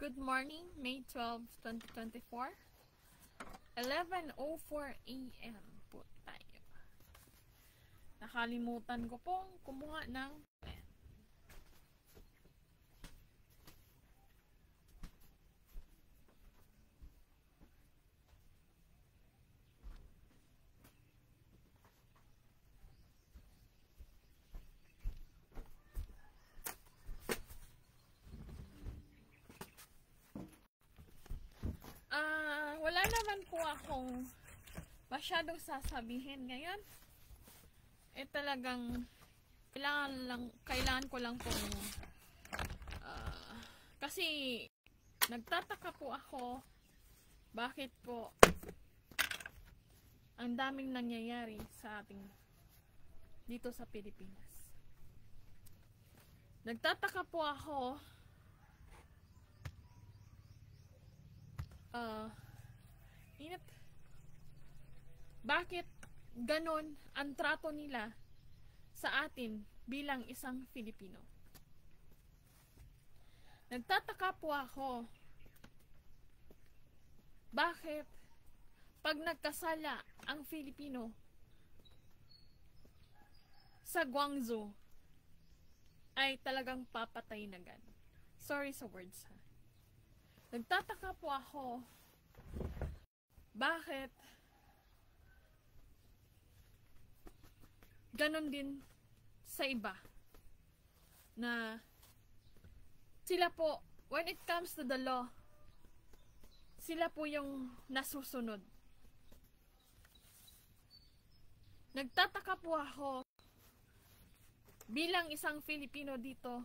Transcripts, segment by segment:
Good morning, May 12, 2024. 11:04 AM po tayo. Nakalimutan ko pong kumuha ng pen. Wala naman po akong masyadong sasabihin ngayon. Talagang kailangan ko lang pong kasi nagtataka po ako bakit po ang daming nangyayari sa ating dito sa Pilipinas. Nagtataka po ako bakit ganon ang trato nila sa atin bilang isang Filipino. Nagtataka po ako bakit pag nagkasala ang Filipino sa Guangzhou ay talagang papatay na agad. Sorry sa words ha. Nagtataka po ako bakit ganon din sa iba na sila po, when it comes to the law, sila po yung nasusunod. Nagtataka po ako bilang isang Filipino dito,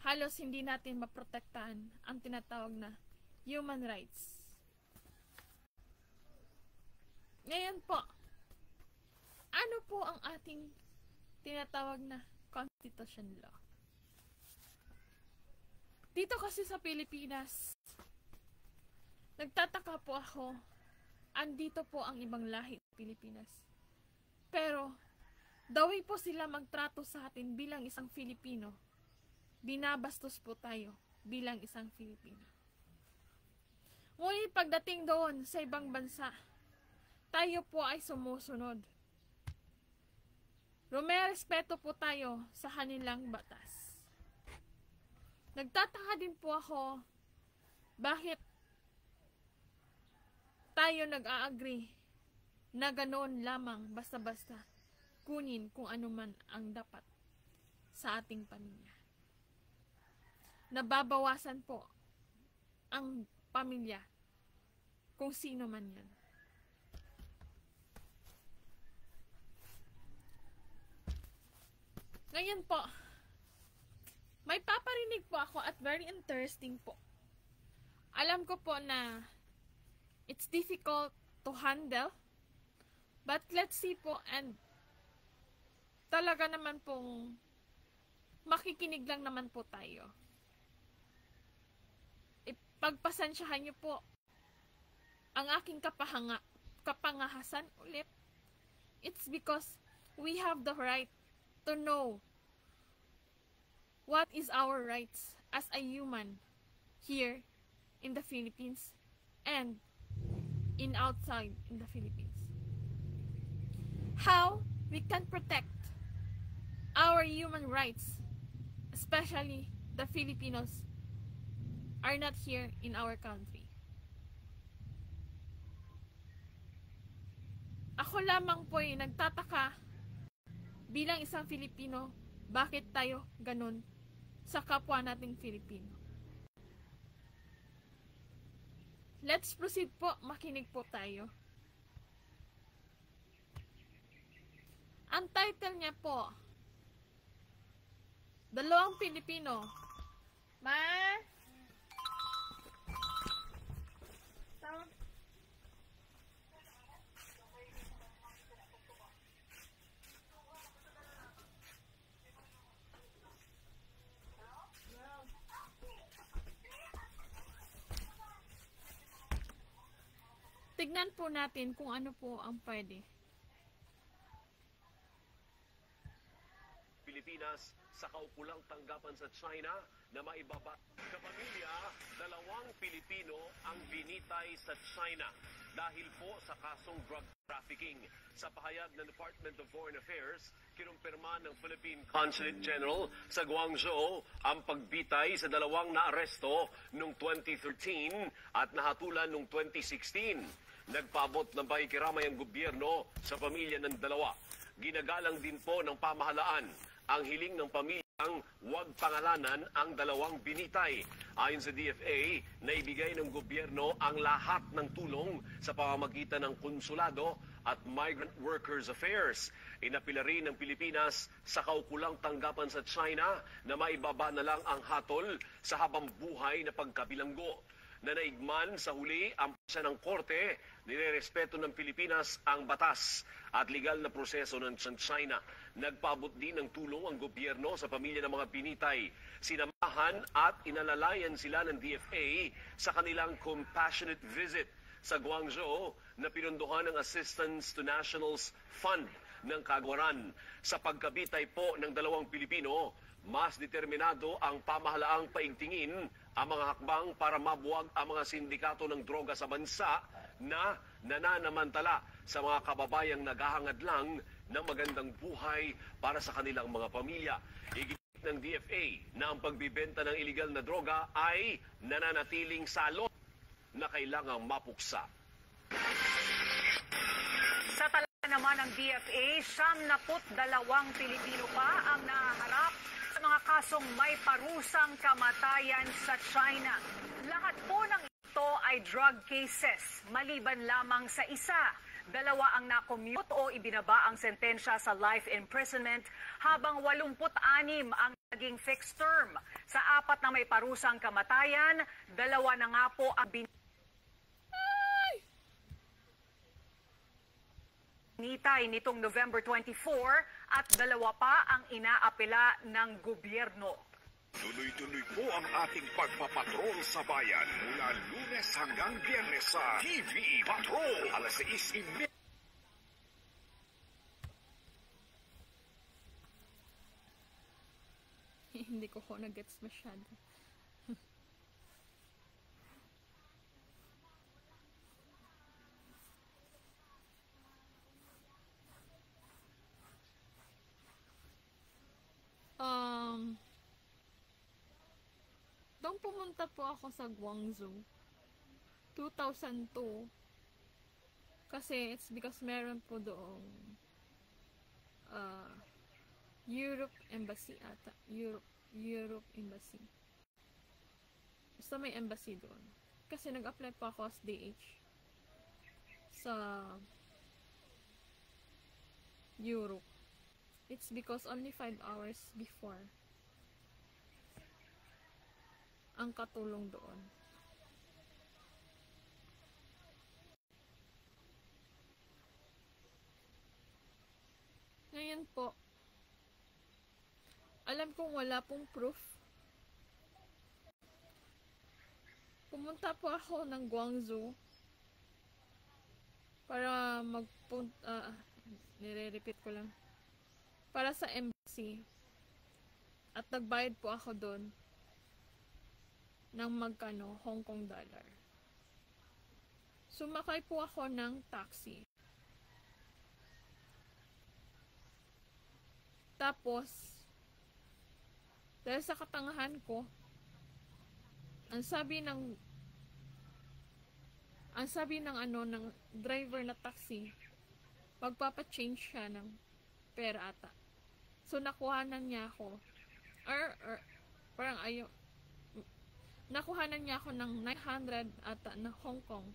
halos hindi natin maprotektahan ang tinatawag na human rights. Ngayon po, ano po ang ating tinatawag na constitution law? Dito kasi sa Pilipinas, nagtataka po ako, andito po ang ibang lahi sa Pilipinas. Pero, the way po sila magtrato sa atin bilang isang Filipino, binabastos po tayo bilang isang Filipino. Ngunit pagdating doon sa ibang bansa, tayo po ay sumusunod. Rumerespeto po tayo sa kanilang batas. Nagtataka din po ako bakit tayo nag-a-agree na ganoon lamang basta-basta kunin kung ano man ang dapat sa ating pamilya. Nababawasan po ang pamilya kung sino man yan. Ngayon po, may paparinig po ako at very interesting po. Alam ko po na it's difficult to handle, but let's see po, and talaga naman pong makikinig lang naman po tayo. Ipagpasensyahan niyo po ang aking kapangahasan ulit. It's because we have the right to know what is our rights as a human here in the Philippines and in outside in the Philippines. How we can protect our human rights, especially the Filipinos are not here in our country. Ako lamang po ay nagtataka bilang isang Filipino, bakit tayo ganun sa kapwa nating Filipino? Let's proceed po, makinig po tayo. Ang title niya po, Dalawang Pilipino. Tignan po natin kung ano po ang pwede. Pilipino Pilipinas sa kaukulang tanggapan sa China na maibaba. Kapamilya, 2 Pilipino ang binitay sa China dahil po sa kasong drug trafficking. Sa pahayag ng Department of Foreign Affairs, kinumpirma ng Philippine Consulate General sa Guangzhou ang pagbitay sa 2 naaresto noong 2013 at nahatulan noong 2016. Nagpaabot ng pakikiramay ang gobyerno sa pamilya ng dalawa. Ginagalang din po ng pamahalaan ang hiling ng pamilyang huwag pangalanan ang 2 binitay. Ayon sa DFA, naibigay ng gobyerno ang lahat ng tulong sa pamamagitan ng konsulado at Migrant Workers Affairs. Inapila rin ng Pilipinas sa kaukulang tanggapan sa China na maibaba na lang ang hatol sa habang buhay na pagkabilanggo. Nanaigman sa huli ang pasya ng korte, nirerespeto ng Pilipinas ang batas at legal na proseso ng China. Nagpaabot din ng tulong ang gobyerno sa pamilya ng mga binitay. Sinamahan at inalalayan sila ng DFA sa kanilang compassionate visit sa Guangzhou na pinunduhan ng Assistance to Nationals Fund ng Kagawaran. Sa pagkabitay po ng 2 Pilipino, mas determinado ang pamahalaang paigtingin ang mga hakbang para mabuwag ang mga sindikato ng droga sa bansa na nananamantala sa mga kababayang naghahangad lang ng magandang buhay para sa kanilang mga pamilya. Igit ng DFA na ang pagbibenta ng iligal na droga ay nananatiling salot na kailangang mapuksa. Sa tala naman ng DFA, 72 Pilipino pa ang nahaharap sa mga kasong may parusang kamatayan sa China. Lahat po ng ito ay drug cases, maliban lamang sa isa. 2 ang na-commute o ibinaba ang sentensya sa life imprisonment, habang 86 ang naging fixed term. Sa 4 na may parusang kamatayan, 2 na nga po ang binitay nitong November 24 at 2 pa ang inaapela ng gobyerno. Tuloy-tuloy po ang ating pagpapatrol sa bayan mula Lunes hanggang Biyernes sa TVE Patrol, alas 6:30. Hindi ko na-gets masyado. Doon pumunta po ako sa Guangzhou 2002 kasi it's because meron po doong Europe Embassy ata. Europe Embassy. Basta may embassy doon. Kasi nag-apply po ako as DH sa Europe. It's because only 5 hours before ang katulong doon. Ngayon po, alam kong wala pong proof. Pumunta po ako ng Guangzhou para nire-repeat ko lang. Para sa embassy. At nagbayad po ako doon ng magkano, Hong Kong dollar. Sumakay po ako ng taxi. Tapos, dahil sa katangahan ko, ang sabi ng ng driver na taxi, magpapa-change siya ng pera ata. So, nakuhanan niya ako. Nakuhanan niya ako ng 900 ata na Hong Kong,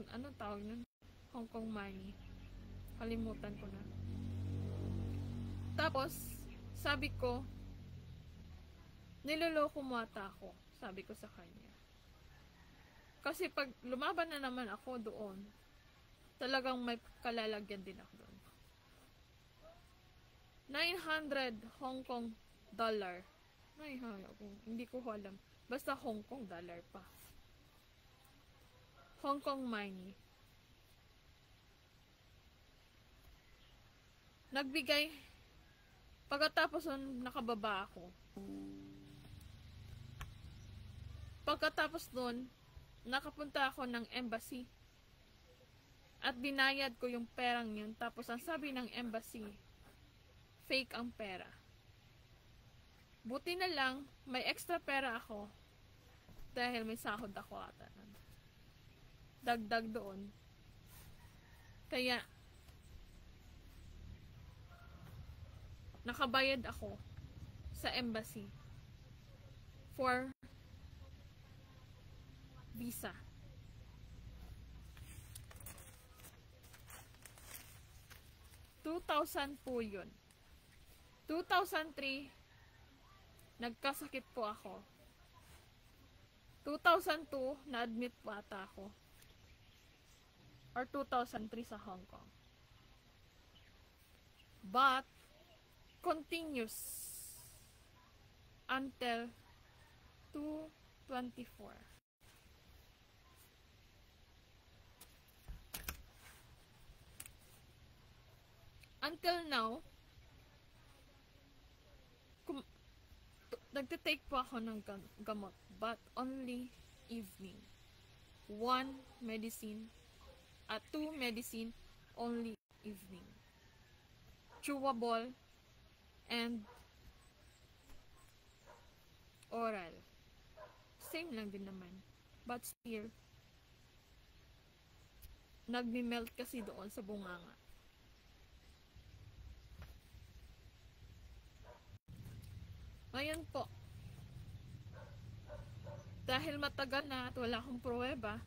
ano tawag nun? Hong Kong money. Kalimutan ko na. Tapos, sabi ko, niloloko mo ata ako. Sabi ko sa kanya. Kasi pag lumaban na naman ako doon, talagang may kalalagyan din ako doon. 900 Hong Kong dollar. Ay, hindi ko alam. Basta Hong Kong dollar pa. Hong Kong money. Pagkatapos nun, nakababa ako. Pagkatapos nun, nakapunta ako ng embassy. At binayad ko yung perang yun. Tapos ang sabi ng embassy, fake ang pera. Buti na lang, may extra pera ako. Dahil may sahod ako ata. Dagdag doon. Kaya, nakabayad ako sa embassy for visa. $2,000 po yun. 2003, nagkasakit po ako. 2002, na-admit po ata ako. Or 2003 sa Hong Kong. But, continues until 2024. Until now, nagtitake po ako ng gamot, but only evening. 1 medicine, 2 medicine, only evening. Chewable and oral. Same lang din naman. But still, nagme-melt kasi doon sa bunganga. Ngayon po, dahil matagal na at wala akong pruweba,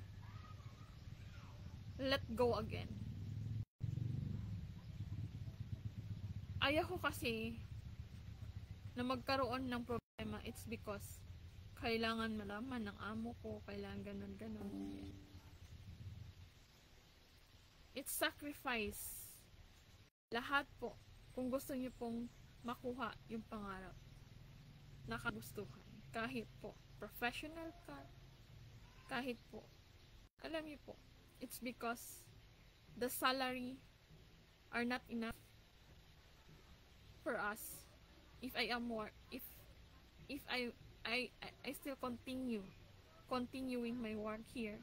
let go again. Ayaw ko kasi na magkaroon ng problema. It's because kailangan malaman ng amo ko, kailangan ganun-ganun. It's sacrifice. Lahat po, kung gusto niyo pong makuha yung pangarap na kagustuhan. Kahit po, professional ka, kahit po, alam niyo po, it's because the salary are not enough for us. If I am more, if I still continuing my work here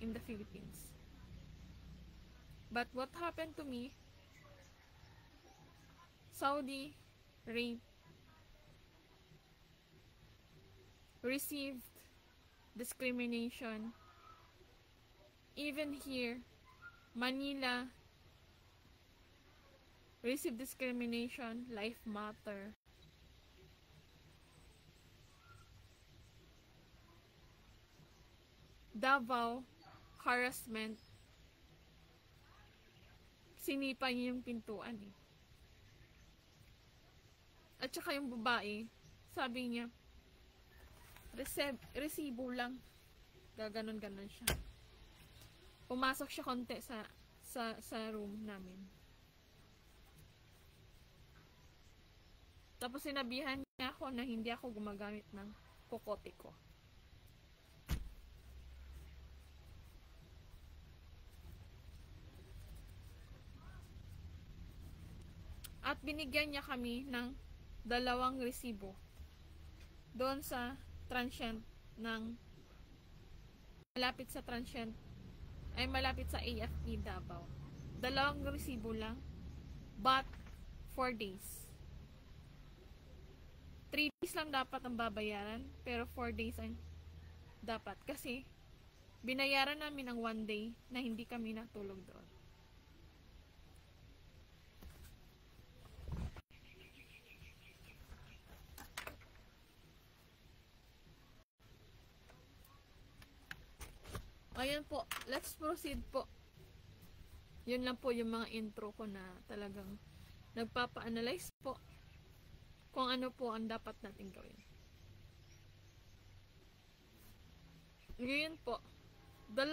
in the Philippines. But what happened to me? Saudi rape, received discrimination. Even here, Manila, received discrimination, life matter. Davao, harassment. Sinipa niya yung pintuan eh. At saka yung babae, sabi niya, resibo lang. Gaganon-ganon siya. Pumasok siya konti sa room namin. Tapos sinabihan niya ako na hindi ako gumagamit ng kokote ko. At binigyan niya kami ng 2 resibo doon sa transient ng malapit sa transient ay malapit sa AFP Davao. 2 resibo lang, but 4 days. 3 days lang dapat ang babayaran, pero 4 days ang dapat. Kasi, binayaran namin ang 1 day na hindi kami natulog doon. Ayan po, let's proceed po. Yun lang po yung mga intro ko na talagang nagpapa-analyze po kung ano po ang dapat natin gawin. Ngayon po, 2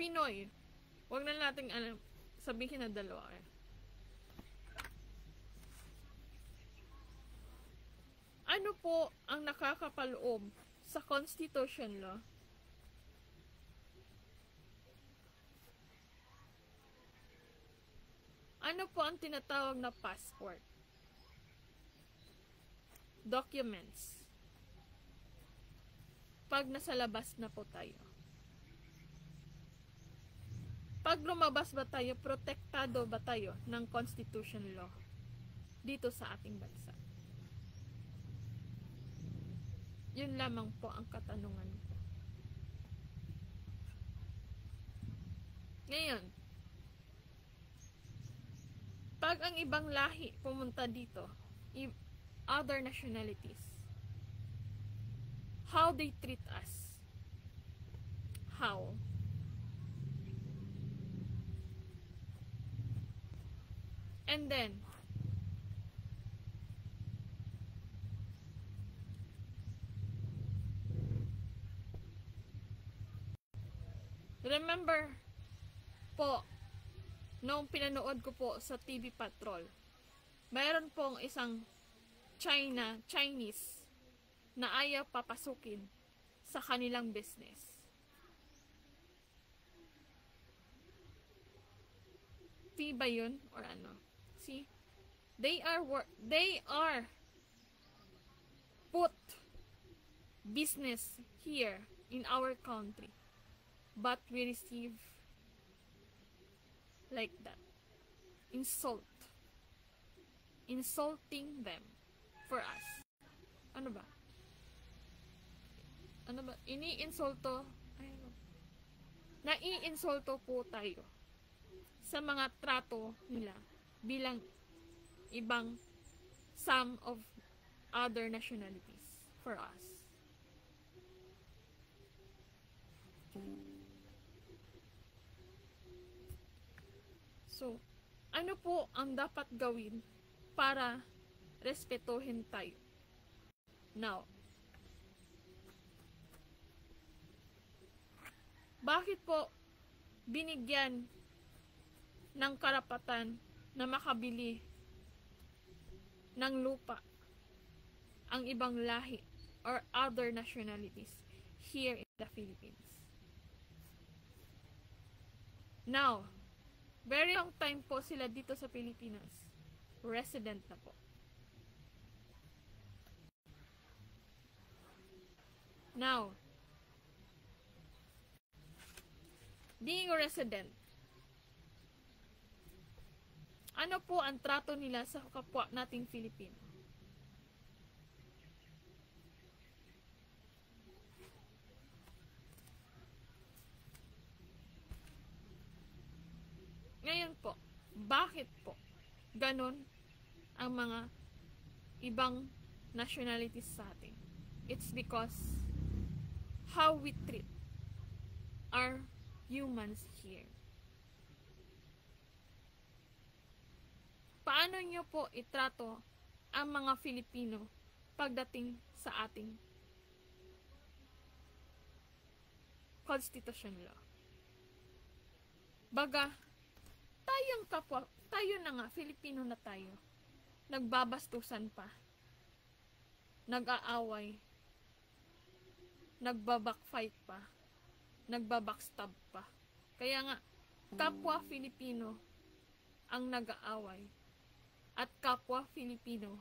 Pinoy. Huwag na natin sabihin na 2. Ano po ang nakakapaloob sa Constitution Law? Ano po ang tinatawag na passport? documents pag nasa labas na po tayo. Pag lumabas ba tayo, protektado ba tayo ng constitution law dito sa ating bansa? Yun lamang po ang katanungan ko. Ngayon, pag ang ibang lahi pumunta dito, other nationalities, how they treat us? How? And then, remember po, noong pinanood ko po sa TV Patrol, mayroon pong isang Chinese na ayaw papasukin sa kanilang business. Ba yun? Or ano? See? They are put business here in our country. But we receive like that. Insulting them for us. Ano ba? Ini-insulto. Nai-insulto po tayo sa mga trato nila bilang ibang some of other nationalities for us. So, ano po ang dapat gawin para respetuhin tayo? Now, bakit po binigyan ng karapatan na makabili ng lupa ang ibang lahi or other nationalities here in the Philippines? Now, very long time po sila dito sa Pilipinas. Resident na po. Now, being a resident, ano po ang trato nila sa kapwa nating Filipino? Ngayon po, bakit po ganon ang mga ibang nationalities sa atin? It's because how we treat our humans here. Paano nyo po itrato ang mga Filipino pagdating sa ating constitution law? Baga, tayong kapwa, tayo na nga, Filipino na tayo, nagbabastusan pa, nag-aaway, nagbabackfight pa, nagbabackstab pa. Kaya nga, kapwa Filipino ang nag-aaway at kapwa Filipino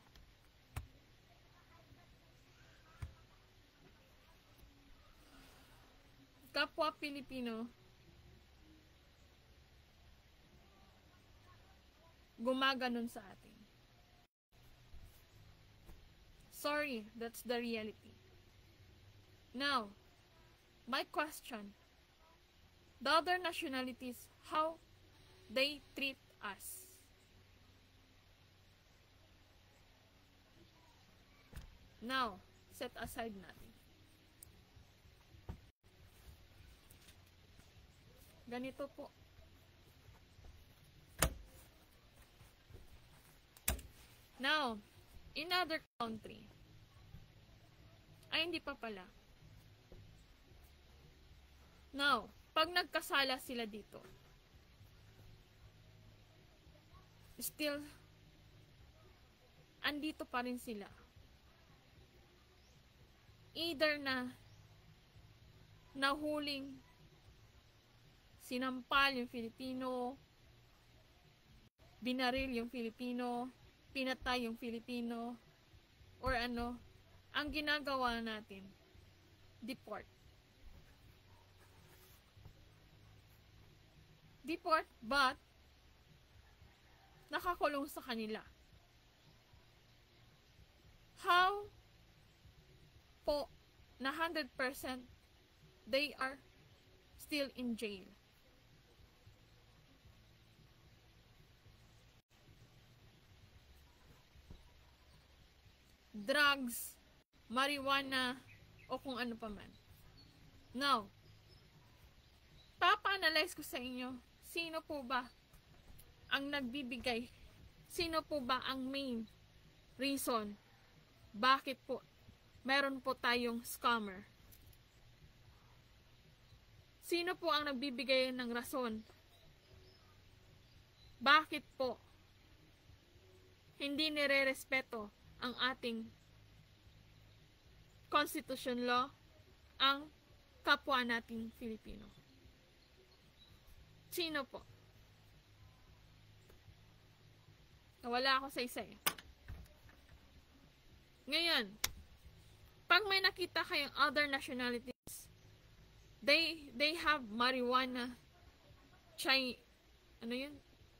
gumaganon sa atin. Sorry, that's the reality. Now, my question, the other nationalities, how they treat us? Now, set aside natin. Ganito po. Now, in other country, ay hindi pa pala. Now, pag nagkasala sila dito, still, andito pa rin sila. Either na nahuling sinampal yung Filipino, binaril yung Filipino, pinatay yung Filipino, or ano, ang ginagawa natin, deport. Deport, but nakakulong sa kanila. How po na 100% they are still in jail? Drugs, marijuana, o kung ano pa man. Now, papa-analyze ko sa inyo, sino po ba ang nagbibigay? Sino po ba ang main reason bakit po meron po tayong scammer? Sino po ang nagbibigay ng rason? Bakit po hindi nire-respeto ang ating constitution law ang kapwa nating Filipino? Sino po? Nawala ako sa isa eh. Ngayon, pag may nakita kayong other nationalities, they have marijuana,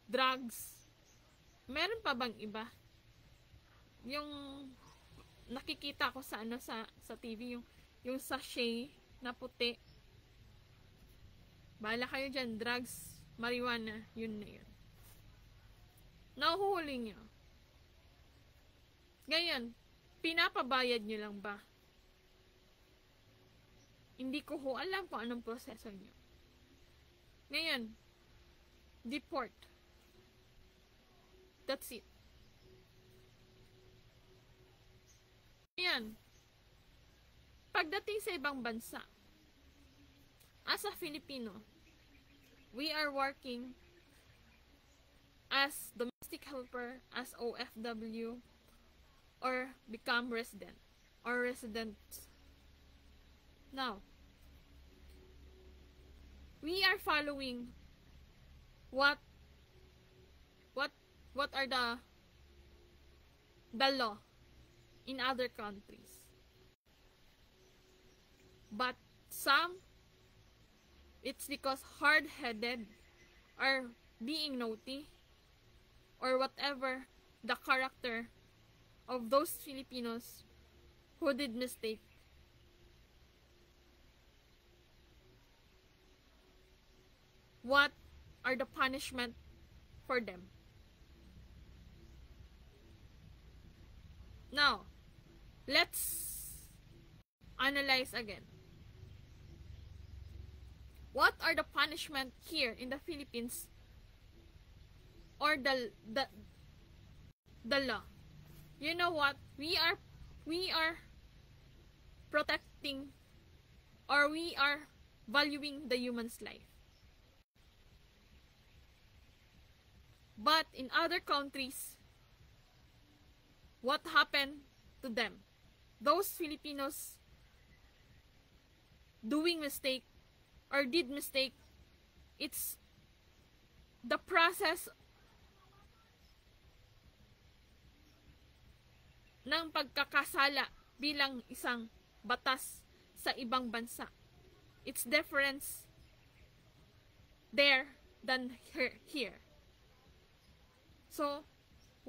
drugs. Meron pa bang iba? Yung nakikita ko sa sa TV, yung sachet na puti. Bahala kayo dyan, drugs, marijuana, yun na yun. Nahuhuli nyo. Ngayon, pinapabayad nyo lang ba? Hindi ko alam kung anong proseso nyo. Ngayon, deport. That's it. Ngayon, pagdating sa ibang bansa, as a Filipino, we are working as domestic helper, as OFW, or become resident, or residents. Now, we are following what are the law in other countries. But some, it's because hard-headed or being naughty or whatever the character of those Filipinos who did mistake. What are the punishment for them? Now, let's analyze again. What are the punishment here in the Philippines or the law? You know what? We are protecting, or we are valuing the human's life. But in other countries, what happened to them? Those Filipinos doing mistake or did mistake, it's the process ng pagkakasala bilang isang batas sa ibang bansa. It's difference there than here. So,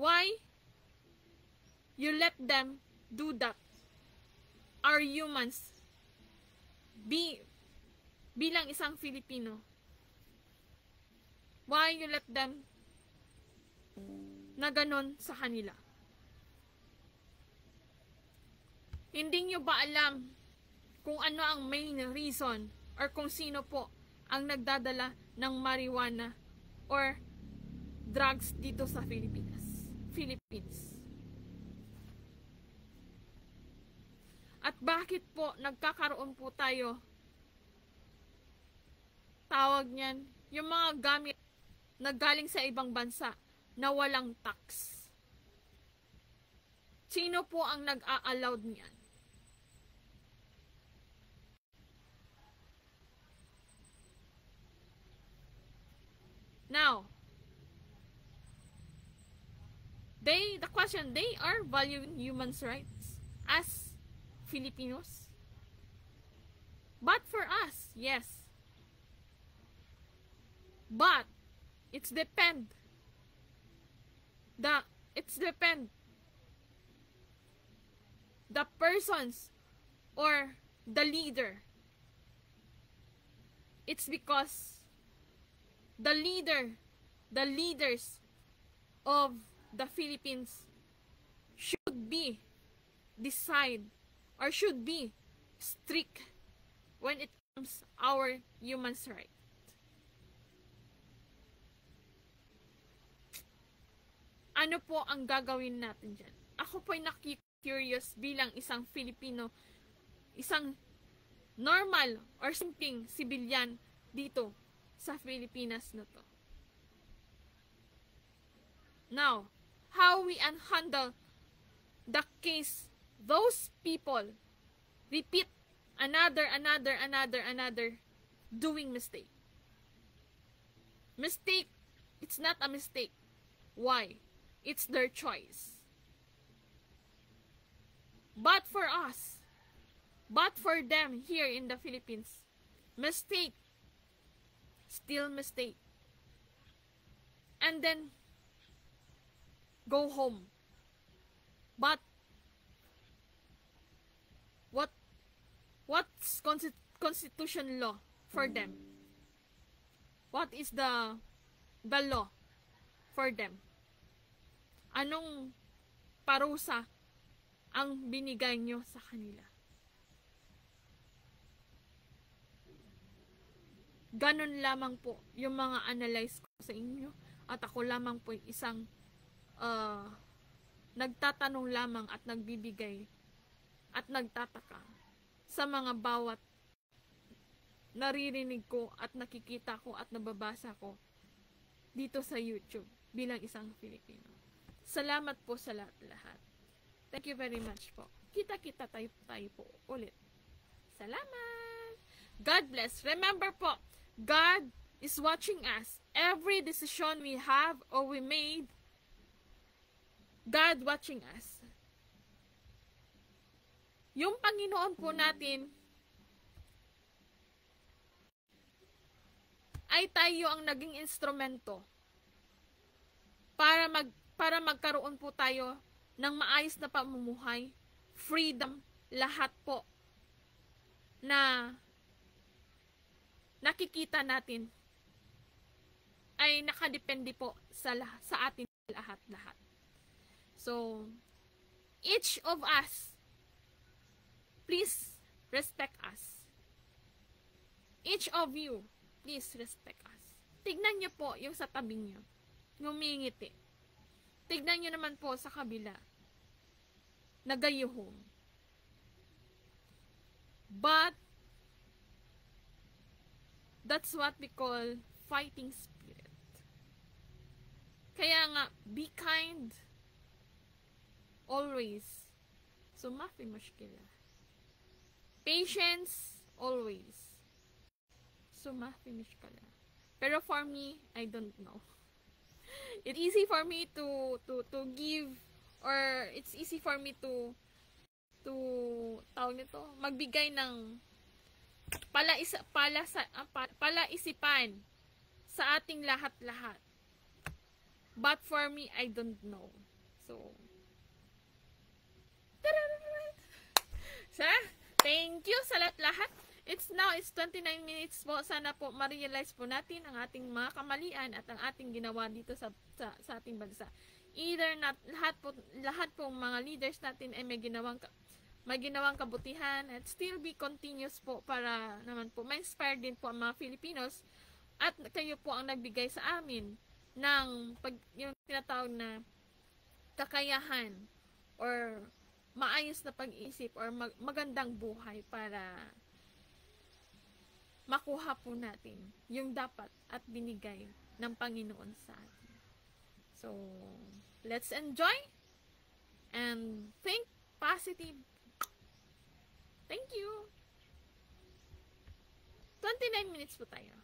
why you let them do that? Are humans bilang isang Filipino? Why you let them na ganon sa kanila? Hindi nyo ba alam kung ano ang main reason or kung sino po ang nagdadala ng marijuana or drugs dito sa Philippines? At bakit po nagkakaroon po tayo, tawag niyan, yung mga gamit na galing sa ibang bansa na walang tax? Sino po ang nag-a-allowed niyan? Now, the question, they are valuing human rights as Filipinos. But for us, yes. But it's depend the persons or the leader. It's because the leaders of the Philippines should be strict when it comes our human rights. Ano po ang gagawin natin dyan? Ako po'y curious bilang isang Filipino, isang normal or simpleng civilian dito sa Pilipinas na to. Now, how we handle the case, those people repeat another doing mistake. Mistake, it's not a mistake. Why? It's their choice. But for us, but for them here in the Philippines, mistake, still mistake. And then, go home. But, what's constitution law for them? What is the law for them? Anong parusa ang binigay nyo sa kanila? Ganon lamang po yung mga analyze ko sa inyo. At ako lamang po isang nagtatanong lamang at nagbibigay at nagtataka sa mga bawat naririnig ko at nakikita ko at nababasa ko dito sa YouTube bilang isang Filipino. Salamat po sa lahat. Thank you very much po. Kita-kita tayo po ulit. Salamat! God bless. Remember po, God is watching us. Every decision we have or we made, God watching us. Yung Panginoon po natin ay tayo ang naging instrumento para magkaroon po tayo ng maayos na pamumuhay, freedom, lahat po na nakikita natin ay nakadepende po sa atin lahat. So, each of us, please respect us. Each of you, please respect us. Tignan nyo po yung sa tabi nyo. Ngumingiti. Tignan nyo naman po sa kabila. Nagayuhong. But, that's what we call fighting spirit. Kaya nga, be kind. Always. So, mafi mushkila. Patience, always. So, mafi mushkila. Pero for me, I don't know. It's easy for me to give, or it's easy for me to tawag nito, magbigay ng palaisipan sa ating lahat-lahat. But for me, I don't know. So, thank you sa lahat-lahat. It's 29 minutes po. Sana po ma-realize po natin ang ating mga kamalian at ang ating ginawa dito sa ating bansa. Either not, lahat po mga leaders natin ay may ginawang kabutihan at still be continuous po para naman po ma-inspire din po ang mga Filipinos at kayo po ang nagbigay sa amin ng yung tinatawag na kakayahan or maayos na pag-iisip or magandang buhay para makuha po natin yung dapat at binigay ng Panginoon sa atin. So, let's enjoy and think positive. Thank you. 29 minutes po tayo.